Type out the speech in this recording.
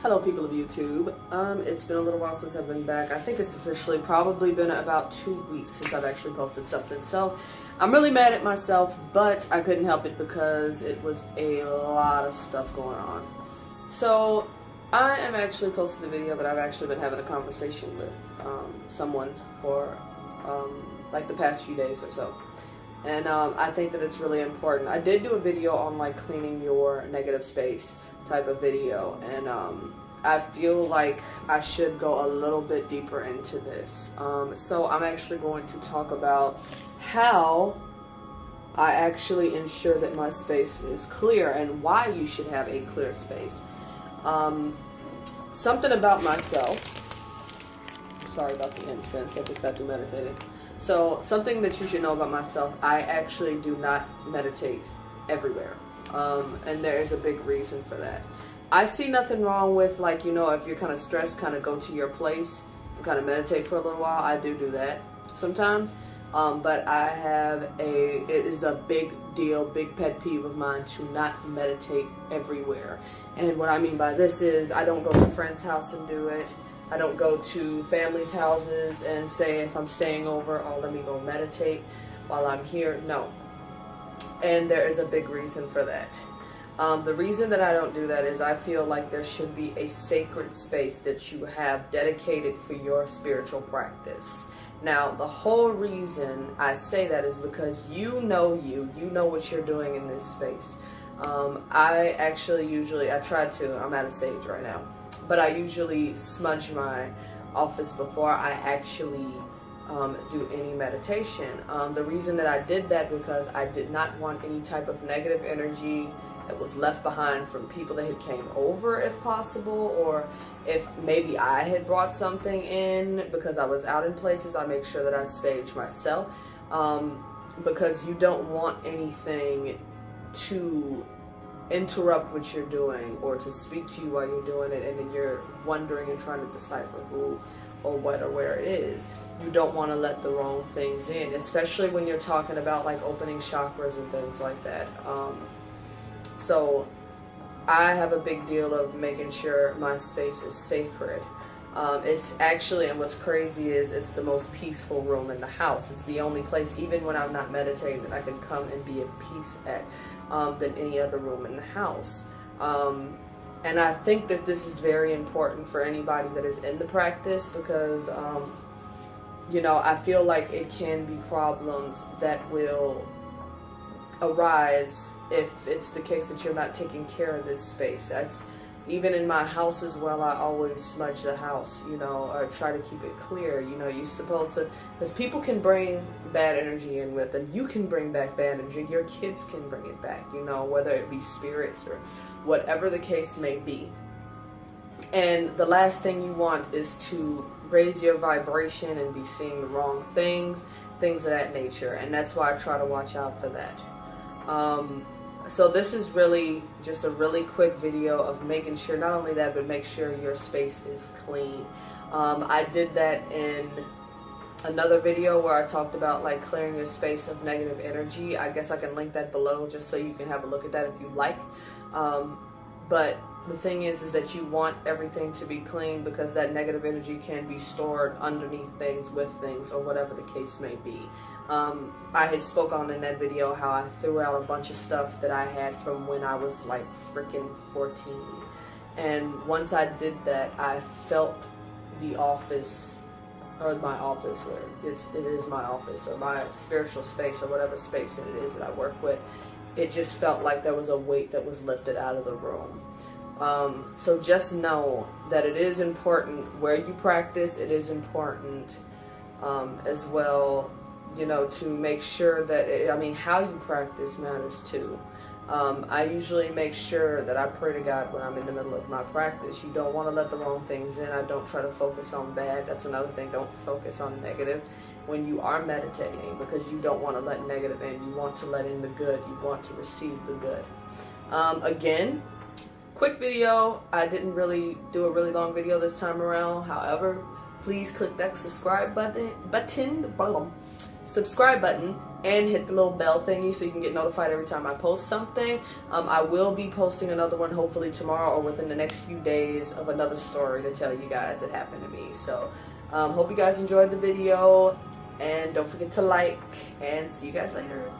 Hello people of YouTube. It's been a little while since I've been back. I think it's officially probably been about 2 weeks since I've actually posted something. So I'm really mad at myself, but I couldn't help it because it was a lot of stuff going on. So I am actually posting a video that I've actually been having a conversation with someone for like the past few days or so. And I think that it's really important. I did do a video on like cleaning your negative space type of video, and I feel like I should go a little bit deeper into this. So I'm actually going to talk about how I actually ensure that my space is clear and why you should have a clear space. Something about myself. Sorry about the incense, I just got through meditating. So something that you should know about myself, I actually do not meditate everywhere. And there is a big reason for that. I see nothing wrong with, like, you know, if you're kind of stressed, kind of go to your place and kind of meditate for a little while. I do that sometimes. But it is a big deal, big pet peeve of mine to not meditate everywhere. And what I mean by this is I don't go to a friend's house and do it. I don't go to family's houses and say if I'm staying over, oh, let me go meditate while I'm here. No. And there is a big reason for that. The reason that I don't do that is I feel like there should be a sacred space that you have dedicated for your spiritual practice. Now, the whole reason I say that is because you know what you're doing in this space. I actually I'm at a stage right now, but I usually smudge my office before I actually do any meditation. The reason that I did that because I did not want any type of negative energy that was left behind from people that had came over, if possible, or if maybe I had brought something in because I was out in places. I make sure that I sage myself, because you don't want anything to interrupt what you're doing or to speak to you while you're doing it, and then you're wondering and trying to decipher who or what or where it is. You don't want to let the wrong things in, especially when you're talking about like opening chakras and things like that. So I have a big deal of making sure my space is sacred. It's actually, and what's crazy is it's the most peaceful room in the house. It's the only place, even when I'm not meditating, that I can come and be at peace at than any other room in the house. And I think that this is very important for anybody that is in the practice because, you know, I feel like it can be problems that will arise if it's the case that you're not taking care of this space. That's even in my house as well. I always smudge the house, you know, or try to keep it clear. You know, you're supposed to, because people can bring bad energy in with them. You can bring back bad energy. Your kids can bring it back, you know, whether it be spirits or whatever the case may be. And the last thing you want is to raise your vibration and be seeing the wrong things of that nature. And that's why I try to watch out for that. So this is really just a really quick video of making sure, not only that, but make sure your space is clean. I did that in another video where I talked about like clearing your space of negative energy. I guess I can link that below just so you can have a look at that if you like. But the thing is that you want everything to be clean because that negative energy can be stored underneath things, with things, or whatever the case may be. I had spoke on in that video how I threw out a bunch of stuff that I had from when I was like freaking 14. And once I did that, I felt the office, or my office, where it is my office, or my spiritual space, or whatever space it is that I work with. It just felt like there was a weight that was lifted out of the room. So just know that it is important where you practice. It is important as well, you know, to make sure that, how you practice matters too. I usually make sure that I pray to God when I'm in the middle of my practice. You don't want to let the wrong things in. I don't try to focus on bad. That's another thing. Don't focus on negative when you are meditating, because you don't want to let negative in. You want to let in the good. You want to receive the good. Again, quick video. I didn't really do a really long video this time around. However, please click that subscribe button, subscribe button, and hit the little bell thingy so you can get notified every time I post something. I will be posting another one hopefully tomorrow or within the next few days of another story to tell you guys that happened to me. So hope you guys enjoyed the video, and don't forget to like, and see you guys later.